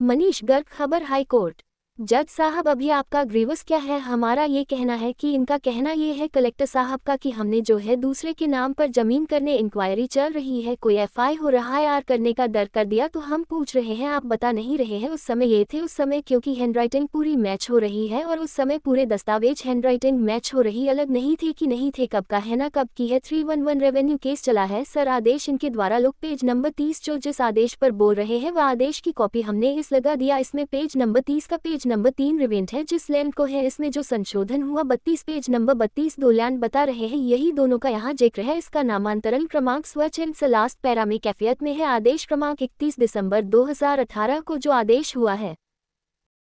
मनीष गर्ग, खबर high court. जज साहब, अभी आपका ग्रीवस क्या है? हमारा ये कहना है कि इनका कहना ये है कलेक्टर साहब का कि हमने जो है दूसरे के नाम पर जमीन करने इंक्वायरी चल रही है, कोई एफआई हो रहा है, आर करने का दर कर दिया, तो हम पूछ रहे हैं, आप बता नहीं रहे हैं उस समय ये थे, उस समय क्योंकि हैंडराइटिंग पूरी मैच हो रही है और उस समय पूरे दस्तावेज हैंडराइटिंग मैच हो रही, अलग नहीं थे कि नहीं थे, कब का है ना कब की है। 311 रेवेन्यू केस चला है सर, आदेश इनके द्वारा लोग पेज नंबर 30 जो जिस आदेश पर बोल रहे हैं वह आदेश की कॉपी हमने इस लगा दिया, इसमें पेज नंबर 30 का पेज नंबर 3 रिवेंट है जिस लैंड को है, इसमें जो संशोधन हुआ 32 पेज नंबर 32 दो लैंड बता रहे हैं, यही दोनों का यहाँ जिक्र है। इसका नामांतरण क्रमांक स्वच्छ एंड से लास्ट पैरा में कैफियत में है। आदेश क्रमांक 31 दिसंबर 2018 को जो आदेश हुआ है।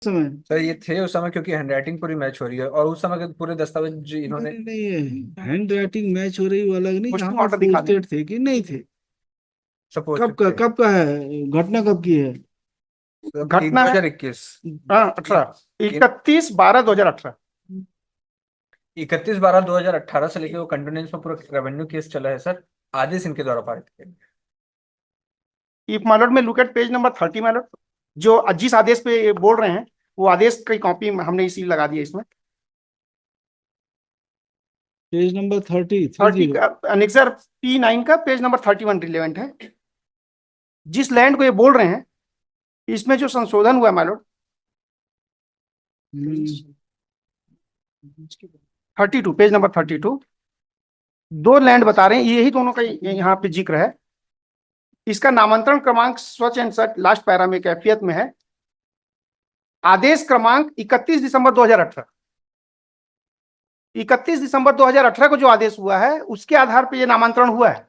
समय सर ये थे उस समय क्योंकि हैंडराइटिंग पूरी मैच हो रही है और उस समय के पूरे दस्तावेज जो इन्होंने नहीं नहीं है, हैंड राइटिंग मैच हो रही वो अलग नहीं, पोस्टिंग यहाँ ऑर्डर दिखा दें। पोस्टेड थे कि नहीं थे? सपोज कब का है घटना, कब की है? घटना है 2021 18 31/12/2018। 31/12/2018 से लेके वो कंटिन्यूस में पूरा रेवेन्यू केस चला है सर। आदेश इनके द्वारा पारित किया गया। इफ माइलॉर्ड में look at page number 30 my lord, जो जिस आदेश पे ये बोल रहे हैं वो आदेश की कॉपी हमने इसी लगा दी है इसमें। पेज नंबर 30 का अनेक्सर P9 का पेज नंबर 31 रिलेवेंट है। जिस लैंड को ये बोल रहे हैं इसमें जो संशोधन हुआ है माइलॉर्ड 32, पेज नंबर 32, दो लैंड बता रहे हैं, यही दोनों का यहाँ पे जिक्र है। इसका नामांतरण क्रमांक स्वच्छ एंड सच लास्ट पैरा में कैफियत में है। आदेश क्रमांक 31 दिसंबर 2018, 31 दिसंबर 2018 को जो आदेश हुआ है उसके आधार पर यह नामांतरण हुआ है।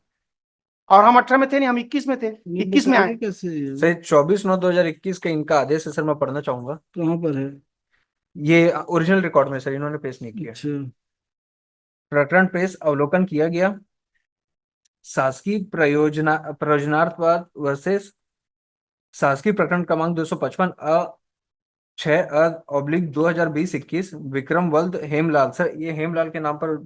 और हम 18 में थे नहीं, हम 21 में थे, 21 में आए। कैसे है? सर 24/9/2021 का इनका आदेश है सर, मैं पढ़ना चाहूंगा। कहाँ पर है? ये ओरिजिनल रिकॉर्ड में सर, इन्होंने पेश नहीं किया। अच्छा, प्रकरण पेश अवलोकन किया गया। शासकीय प्रयोजनार्थवाद वर्सेस शासकीय प्रकरण क्रमांक 255 अ 6/2020-21 विक्रम वल्द हेमलाल। सर ये हेमलाल के नाम पर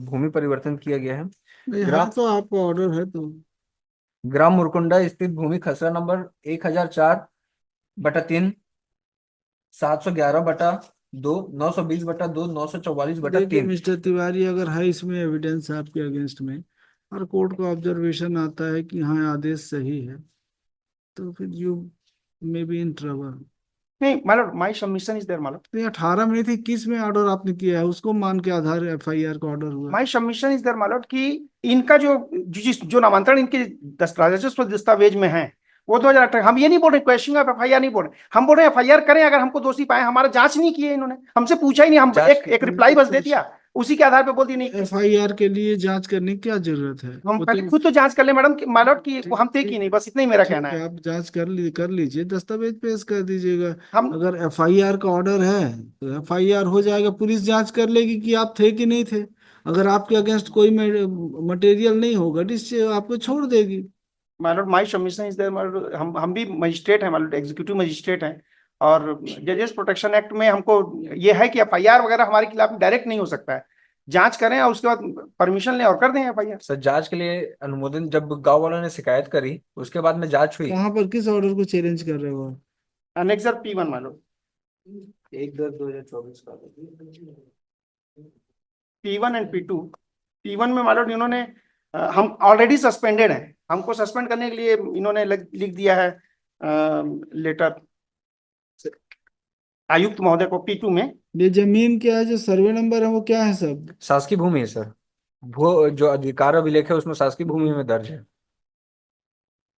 भूमि परिवर्तन किया गया है। नहीं ग्राम हाँ, तो आपका ऑर्डर है तो ग्राम मुरकुंडा स्थित भूमि खसरा नंबर 1004/3, 711/2, 920/2, 944/3। देखिए मिस्टर तिवारी, अगर है इसमें एविडेंस आपके अगेंस्ट में और कोर्ट को ऑब्जर्वेशन आता है कि हाँ आदेश सही है, तो फिर you may be in trouble. नहीं my lord, my submission is there my lord. तो 18 में थी, किस में ऑर्डर आपने किया है उसको मान के आधार एफआईआर का ऑर्डर हुआ? My submission is there my lord कि इनका जो नामांतरण इनके राजस्व दस्तावेज में है वो 2018। हम ये नहीं बोल रहे क्वेश्चन ऑफ एफआईआर नहीं बोल रहे, हम बोल रहे हैं एफआईआर करें अगर हमको दोषी पाए। हमारा जांच नहीं किए इन्होंने, हमसे पूछा ही नहीं, हम एक रिप्लाई बस दे दिया, उसी के आधार पे बोल दी नहीं। एफआईआर के लिए जांच करने की क्या जरूरत है? हम वो पहले तो खुद तो जांच कर ले मैडम माइलॉर्ड की हम थे कि नहीं, बस इतना ही मेरा कहना है। आप जांच कर लीजिए, दस्तावेज पेश कर दीजिएगा। हम अगर एफआईआर का ऑर्डर है तो एफआईआर हो जाएगा, पुलिस जांच कर लेगी कि आप थे कि नहीं थे। अगर आपके अगेंस्ट कोई मटेरियल नहीं होगा डिस आपको छोड़ देगी। My lord my submission is there my lord. हम भी मजिस्ट्रेट हैं माइलॉर्ड, एग्जीक्यूटिव मजिस्ट्रेट हैं, और जजेस प्रोटेक्शन एक्ट में हमको ये है कि एफआईआर वगैरह हमारे खिलाफ डायरेक्ट नहीं हो सकता है। जांच करें और उसके बाद परमिशन लें और कर दें एफआईआर। सर जांच के लिए अनुमोदन जब गांव वालों ने शिकायत करी उसके बाद में जांच हुई। कहाँ पर किस ऑर्डर को चैलेंज कर रहे हो आप? अनेक्सर P1 माइलॉर्ड, 1/10/2024 का। P1 and P2। P1 में माइलॉर्ड इन्होंने हम ऑलरेडी सस्पेंडेड हैं, हमको सस्पेंड करने के लिए इन्होंने लिख दिया है लेटर आयुक्त महोदय को। P2 में ये जमीन क्या है, जो सर्वे नंबर है वो क्या है सब? शासकीय भूमि है सर, वो जो अधिकार अभिलेख है उसमें शासकीय भूमि में दर्ज है।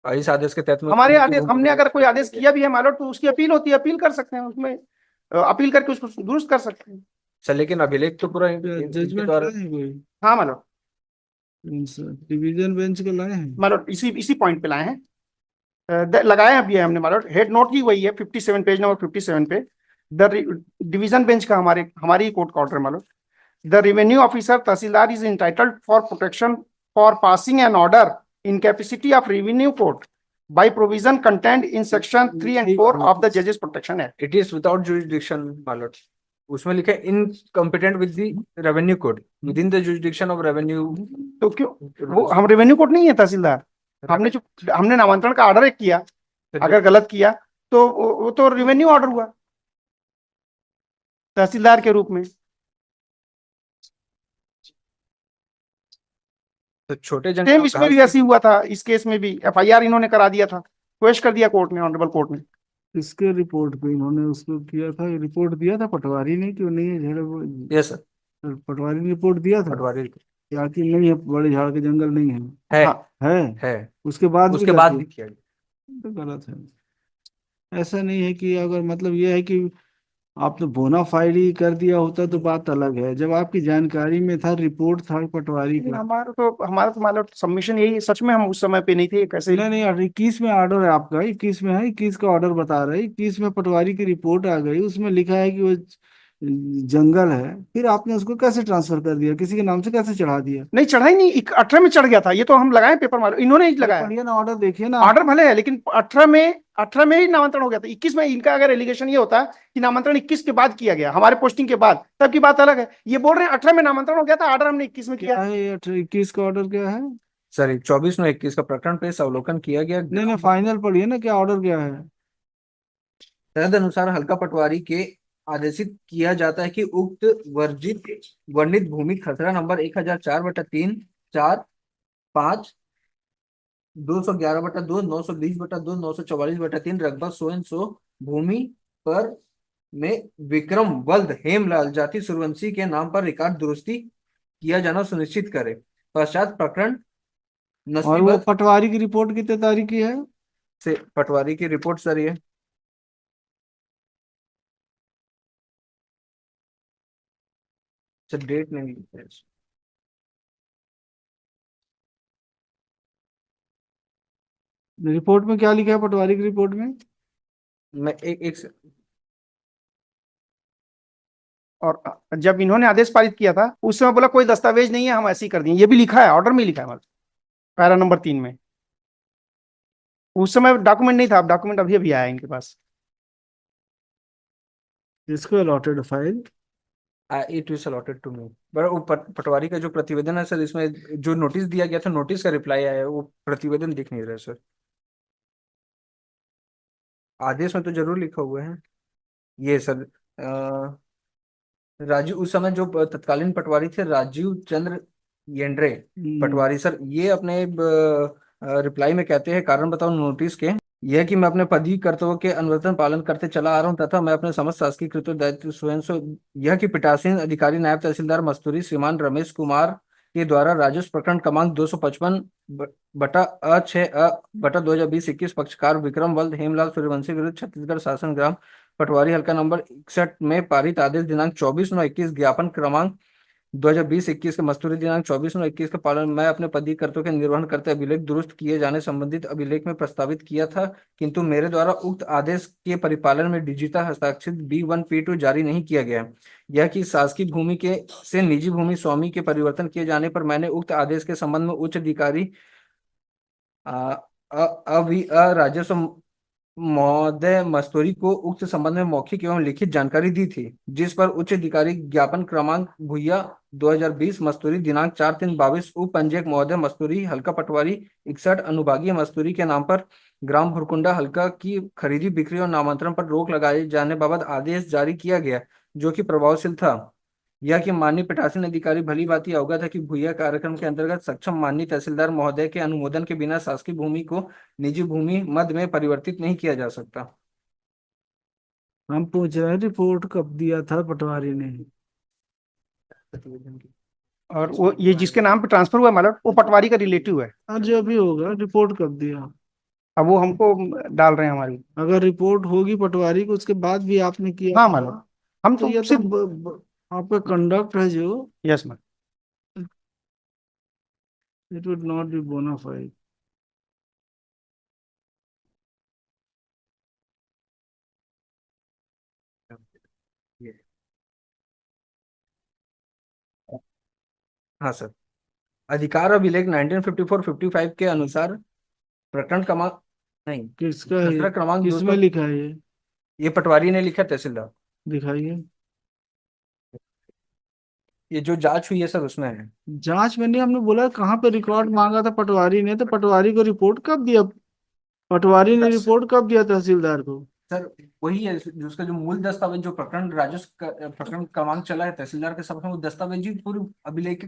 और इस आदेश के तहत में हमारे शासकीय आदेश, भूमि हमने अगर कोई आदेश किया भी है माइलॉर्ड तो उसकी अपील होती है, अपील कर सकते हैं उसमें, अपील करके उसको दुरुस्त कर सकते हैं। सर लेकिन अभिलेख तो पूरा इनके जजमेंट द्वारा। है कोई? हाँ माइलॉर्ड, डिवीजन बेंच का लाए हैं? माइलॉर्ड इसी पॉइंट पे लाए हैं, लगाए हैं भी है हमने माइलॉर्ड। हेड नोट की वही है 57, पेज नंबर 57 पे। द डिवीजन बेंच का हमारी कोर्ट का order my lord. The revenue officer tehsildar is entitled for protection for passing an order in capacity of revenue court by provision contained in section 3 and 4 of the Judges Protection Act. It is without jurisdiction my lord. उसमें लिखा है incompetent with the revenue code with in the jurisdiction of revenue. तो क्यों वो हम revenue court नहीं है तहसीलदार? हमने नामांतरण का ऑर्डर एक किया, अगर गलत किया तो वो तो रेवेन्यू ऑर्डर हुआ तहसीलदार के रूप में। तो छोटे जंग सेम आप इसमें कहाँ भी से ऐसे ही हुआ था, इस केस में भी एफआईआर इन्होंने करा दिया था, पेश कर दिया कोर्ट में, ऑनरेबल कोर्ट में। इसके रिपोर्ट पे इन्होंने उसको किया था, रिपोर्ट दिया था पटवारी ने, क्यों नहीं है झेड़े वो यस सर पटवारी ने रिपोर्ट दिया था पटवारी या कि नहीं है, बड़े झाड़ के जंगल नहीं है? है हाँ है। है उसके बाद भी उसके कर बाद दिया? भी किया गया। तो गलत है। ऐसा नहीं है कि अगर मतलब ये है कि आपने बोना फाइड ही कर दिया होता तो बात अलग है। जब आपकी जानकारी में था, रिपोर्ट था पटवारी लेकिन का। हमारा तो मान लो सबमिशन यही है, सच में हम उस समय पे नहीं थे कैसे। नहीं नहीं, 21 में ऑर्डर है आपका, 21 में है, 21 का ऑर्डर बता रहे हैं, 21 में पटवारी की रिपोर्ट आ गई, उसमें लिखा है कि वो जंगल है, फिर आपने उसको कैसे ट्रांसफर कर दिया, किसी के नाम से कैसे चढ़ा दिया? नहीं चढ़ा ही नहीं, 18 में चढ़ गया था, ये तो हम लगाए पेपर मारो, इन्होंने ही ये लगाया। पढ़िए ना, ऑर्डर देखिए ना। ऑर्डर भले है लेकिन 18 में ही नामांतरण हो गया था। 21 में इनका अगर एलिगेशन ये होता कि नामांतरण 21 के बाद किया गया, हमारे पोस्टिंग के बाद, तब की बात अलग है। ये बोल रहे हैं 18 में नामांतरण हो गया था, ऑर्डर हमने 21 में क्या किया। है ये 21 का ऑर्डर क्या है? सर 24/9/21 का प्रकरण पेश अवलोकन किया गया। नहीं नहीं, फाइनल पढ़िए ना, क्या ऑर्डर क्या है? तदनुसार हल्का पटवारी के आदेशित किया जाता है कि उक्त वर्जित वर्णित भूमि खसरा नंबर 1004/3 4 5 211/2 920/2 944/3 रकबा सो एंड सो भूमि पर में विक्रम वल्द हेमलाल जाति सूर्यवंशी के नाम पर रिकॉर्ड दुरुस्ती किया जाना सुनिश्चित करे। पश्चात प्रकरण और वो नस्लीबद्ध पटवारी की रिपोर्ट कितने तारीख की है? से पटवारी की रिपोर्ट सर ये सर डेट नहीं लिखा है। रिपोर्ट में क्या लिखा है पटवारी की रिपोर्ट में? मैं एक और जब इन्होंने आदेश पारित किया था उस समय बोला कोई दस्तावेज नहीं है, हम ऐसे ही कर दिए, ये भी लिखा है, ऑर्डर में ही लिखा है, मतलब पैरा नंबर 3 में। उस समय डॉक्यूमेंट नहीं था, अब डॉक्यूमेंट अभी अभी आया इनके पास। इसको allotted file. It is allotted to me. पर वो पटवारी का जो प्रतिवेदन है सर, इसमें जो नोटिस दिया गया था, नोटिस का रिप्लाई आया है, वो प्रतिवेदन दिख नहीं रहा है सर। आदेश में तो जरूर लिखा हुआ है ये सर। राजीव उस समय जो तत्कालीन पटवारी थे राजीव चंद्र येंड्रे पटवारी सर, ये अपने रिप्लाई में कहते हैं कारण बताओ नोटिस के यह कि मैं अपने पदवी कर्तव्यों के अनुवर्तन पालन करते चला आ रहा हूं तथा मैं अपने समस्त शासकीय कृत्य दायित्व स्वयं से यह कि पीठासीन अधिकारी नायब तहसीलदार मस्तूरी श्रीमान रमेश कुमार के द्वारा राजस्व प्रकरण क्रमांक 255 बटा अ 6 अ बटा 2020-21 पक्षकार विक्रम वल्द हेमलाल सूर्यवंशी विरुद्ध छत्तीसगढ़ शासन ग्राम पटवारी हल्का नंबर 61 में पारित आदेश दिनांक 24/9/21 ज्ञापन क्रमांक 2020-21 के मस्तूरी दिनांक 24/9/21 का पालन मैं अपने पदीय कर्तव्यों के निर्वहन करते अभिलेख दुरुस्त किए जाने संबंधित अभिलेख में प्रस्तावित किया था, किंतु मेरे द्वारा उक्त आदेश के परिपालन में डिजिटा हस्ताक्षरित B1P2 जारी नहीं किया गया। यह कि शासकीय भूमि के से निजी भूमि स्वामी के परिवर्तन किए जाने पर मैंने उक्त आदेश के संबंध में उच्च अधिकारी राजस्व महोदय मस्तूरी को उक्त संबंध में मौखिक एवं लिखित जानकारी दी थी, जिस पर उच्च अधिकारी ज्ञापन क्रमांक भूया 2020 मस्तूरी दिनांक 4/3/22 उप पंजीयक महोदय मस्तूरी हल्का पटवारी 61 अनुभागीय मस्तूरी के नाम पर ग्राम भुरकुंडा हल्का की खरीदी बिक्री और नामांतरण पर रोक लगाए जाने बाबत आदेश जारी किया गया, जो कि प्रभावशील था। यह कि माननीय पीठासीन अधिकारी भली भांति अवगत है कि भूया कार्यक्रम के अंतर्गत सक्षम माननीय तहसीलदार महोदय के अनुमोदन के बिना शासकीय भूमि को निजी भूमि मद में परिवर्तित नहीं किया जा सकता। हम पूछ रहे हैं रिपोर्ट कब दिया था पटवारी ने? और वो ये जिसके नाम पे ट्रांसफर हुआ मतलब वो पटवारी का रिलेटिव है। हाँ, जो भी होगा, रिपोर्ट कब दिया? अब वो हमको डाल रहे हैं हमारी। अगर रिपोर्ट होगी पटवारी को उसके बाद भी आपने किया हाँ था, मतलब हम तो तो ये तो सिर्फ आपका कंडक्ट है जो, yes ma'am. It would not be bona fide. हाँ सर। अधिकार अभिलेख 1954-55 के अनुसार प्रकरण क्रमांक नहीं किसका है? खसरा क्रमांक किसमें 200 लिखा है ये पटवारी ने लिखा तहसीलदार। दिखाइए। ये जो जांच हुई है सर उसमें है। जांच में नहीं, हमने बोला कहाँ पे रिकॉर्ड मांगा था पटवारी ने, तो पटवारी को रिपोर्ट कब दिया? पटवारी ने रिपोर्ट कब दिया तहसीलदार को? सर वही है जो उसका जो मूल दस्तावेज जो प्रकरण राजस्व प्रकरण क्रमांक चला है तहसीलदार के समक्ष, वो दस्तावेज ही पूरी अभिलेख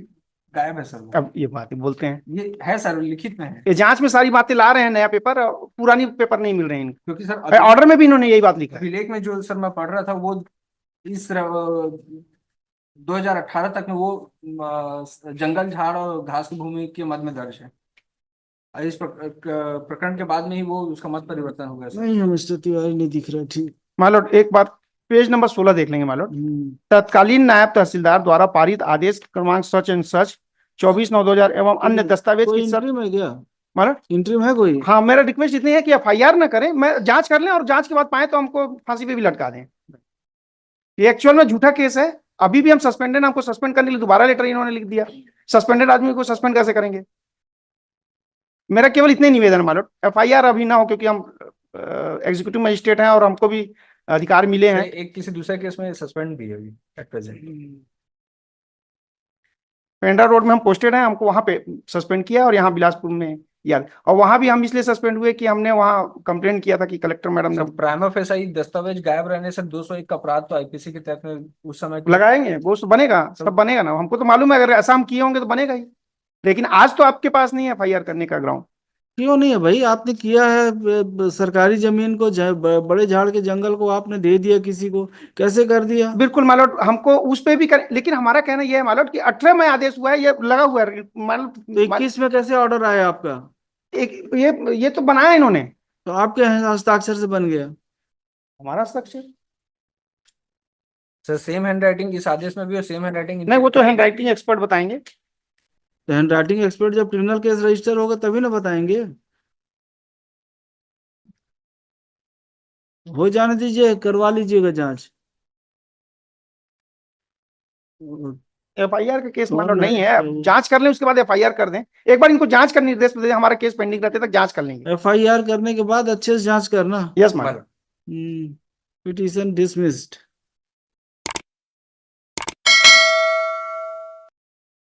गायब है सर वो। अब ये बातें बोलते हैं, ये है सर, लिखित में है। ये जांच में सारी बातें ला रहे हैं, नया पेपर, पुरानी पेपर नहीं मिल रहे हैं इनको। क्योंकि सर ऑर्डर में भी इन्होंने यही बात लिखा है। अभिलेख में जो सर मैं पढ़ रहा था वो इस 2018 तक में वो जंगल झाड़ और घास की भूमि के मद में दर्ज है। और इस प्रकरण के बाद में ही वो उसका मत परिवर्तन हो गया सर। नहीं है मिस्टर तिवारी, नहीं दिख रहा। ठीक। मालोट एक बार पेज नंबर 16 देख लेंगे मालोट। तत्कालीन नायब तहसीलदार द्वारा पारित आदेश क्रमांक सच एंड सच 24/9/2000 एवं अन्य दस्तावेज कोई की सब इंटरिम है क्या? मालोट इंटरिम है कोई? हाँ, मेरा रिक्वेस्ट इतनी है कि एफआईआर ना करें, मैं जांच कर लें और जांच के बाद पाए तो हमको फांसी पे भी लटका दें। ये एक्चुअल में झूठा केस है। अभी भी हम सस्पेंडेड, हमको सस्पेंड करने के लिए दोबारा लेटर इन्होंने लिख दिया। सस्पेंडेड आदमी को सस्पेंड कैसे करेंगे? मेरा केवल इतने निवेदन है मालोट, एफआईआर अभी ना हो, क्योंकि हम एग्जीक्यूटिव मजिस्ट्रेट हैं और हमको भी अधिकार मिले हैं। एक किसी दूसरे केस में सस्पेंड भी है अभी एट प्रेजेंट। पेंड्रा रोड में हम पोस्टेड हैं, हमको वहां पे सस्पेंड किया और यहाँ बिलासपुर में याद, और वहां भी हम इसलिए सस्पेंड हुए कि हमने वहां कंप्लेंट किया था कि कलेक्टर मैडम ने। प्राइमा फेसाई दस्तावेज गायब रहने से 201 का अपराध तो आईपीसी के तहत में उस समय लगाएंगे, वो तो बनेगा, सब बनेगा ना, हमको तो मालूम है, अगर ऐसा हम किए होंगे तो बनेगा ही। लेकिन आज तो आपके पास नहीं है एफआईआर करने का ग्राउंड। क्यों नहीं है भाई? आपने किया है, सरकारी जमीन को, बड़े झाड़ के जंगल को आपने दे दिया किसी को, कैसे कर दिया? बिल्कुल मालोट, हमको उस पे भी कर, लेकिन हमारा कहना यह है मालोट कि 18 में आदेश हुआ है, ये लगा हुआ है मालोट। 21 में कैसे ऑर्डर आया आपका? एक ये तो बनाया इन्होंने, तो आपके हस्ताक्षर से बन गया? हमारा हस्ताक्षर सर सेम हैंडराइटिंग इस आदेश में भी और सेम हैंडराइटिंग नहीं, वो तो हैंड राइटिंग एक्सपर्ट बताएंगे। तो हैंड राइटिंग एक्सपर्ट जब क्रिमिनल केस रजिस्टर होगा तभी ना बताएंगे। हो जाने दीजिए, करवा लीजिएगा जांच। एफआईआर का केस कौन मालोट नहीं है? है, जांच कर लें उसके बाद एफआईआर कर दें। एक बार इनको जांच का निर्देश दे दें, हमारा केस पेंडिंग रहते तक जांच कर लेंगे। एफआईआर करने के बाद अच्छे से जांच करना। Yes Maalot. Petition dismissed.